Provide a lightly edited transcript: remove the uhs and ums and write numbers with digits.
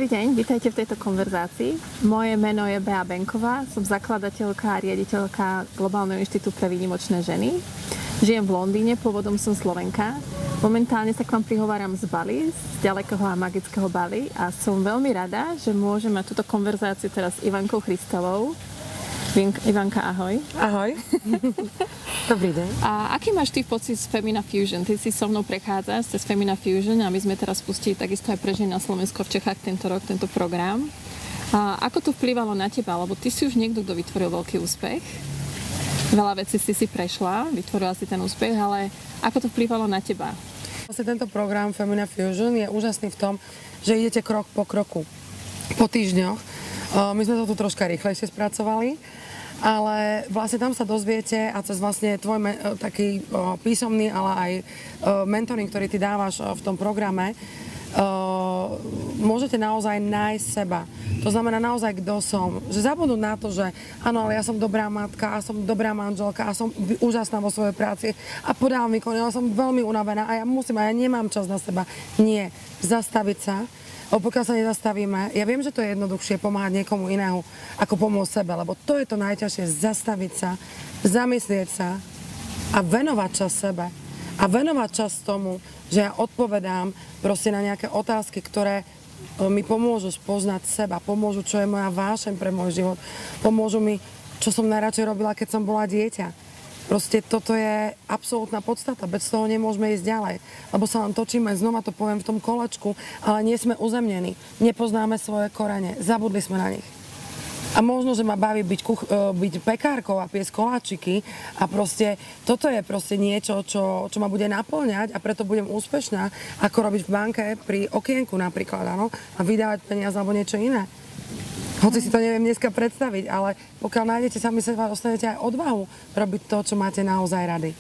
Dobrý deň, vítajte v tejto konverzácii. Moje meno je Bea Benková, som zakladateľka a riaditeľka Globálneho inštitútu pre výnimočné ženy. Žijem v Londýne, pôvodom som Slovenka. Momentálne sa k vám prihováram z Bali, z ďalekého a magického Bali a som veľmi rada, že môžem mať túto konverzáciu teraz s Ivankou Christovou. Ivanka, ahoj. Ahoj. Dobrý deň. A aký máš ty pocit z Femina Fusion? Ty si so mnou prechádzaš cez Femina Fusion a my sme teraz pustili takisto aj pre ženy na Slovensku v Čechách tento rok, tento program. A ako to vplyvalo na teba? Lebo ty si už niekto, kto vytvoril veľký úspech. Veľa vecí si prešla, vytvorila si ten úspech, ale ako to vplyvalo na teba? Vlastne tento program Femina Fusion je úžasný v tom, že idete krok po kroku, po týždňoch. My sme to tu troška rýchlejšie spracovali, ale vlastne tam sa dozviete a cez vlastne tvoj taký písomný, ale aj mentoring, ktorý ty dávaš v tom programe, môžete naozaj nájsť seba. To znamená naozaj, kto som. Že zabudnúť na to, že áno, ale ja som dobrá matka, a som dobrá manželka, a som úžasná vo svojej práci a podávam výkony, ale som veľmi unavená a ja nemám čas na seba. Nie. Zastaviť sa. Pokiaľ sa nezastavíme, ja viem, že to je jednoduchšie pomáhať niekomu iného, ako pomôcť sebe, lebo to je to najťažšie, zastaviť sa, zamyslieť sa a venovať čas sebe. A venovať čas tomu, že ja odpovedám proste na nejaké otázky, ktoré mi pomôžu poznať seba, pomôžu, čo je moja vášeň pre môj život, pomôžu mi, čo som najradšej robila, keď som bola dieťa. Proste toto je absolútna podstata, bez toho nemôžeme ísť ďalej, lebo sa len točíme, znova to poviem, v tom kolečku, ale nie sme uzemnení, nepoznáme svoje korene, zabudli sme na nich. A možno, že ma baví byť pekárkou a piesť koláčiky a proste toto je proste niečo, čo ma bude naplňať a preto budem úspešná, ako robiť v banke pri okienku napríklad, áno, a vydávať peniaze alebo niečo iné. Hoci si to neviem dneska predstaviť, ale pokiaľ nájdete sami seba, dostanete aj odvahu robiť to, čo máte naozaj rady.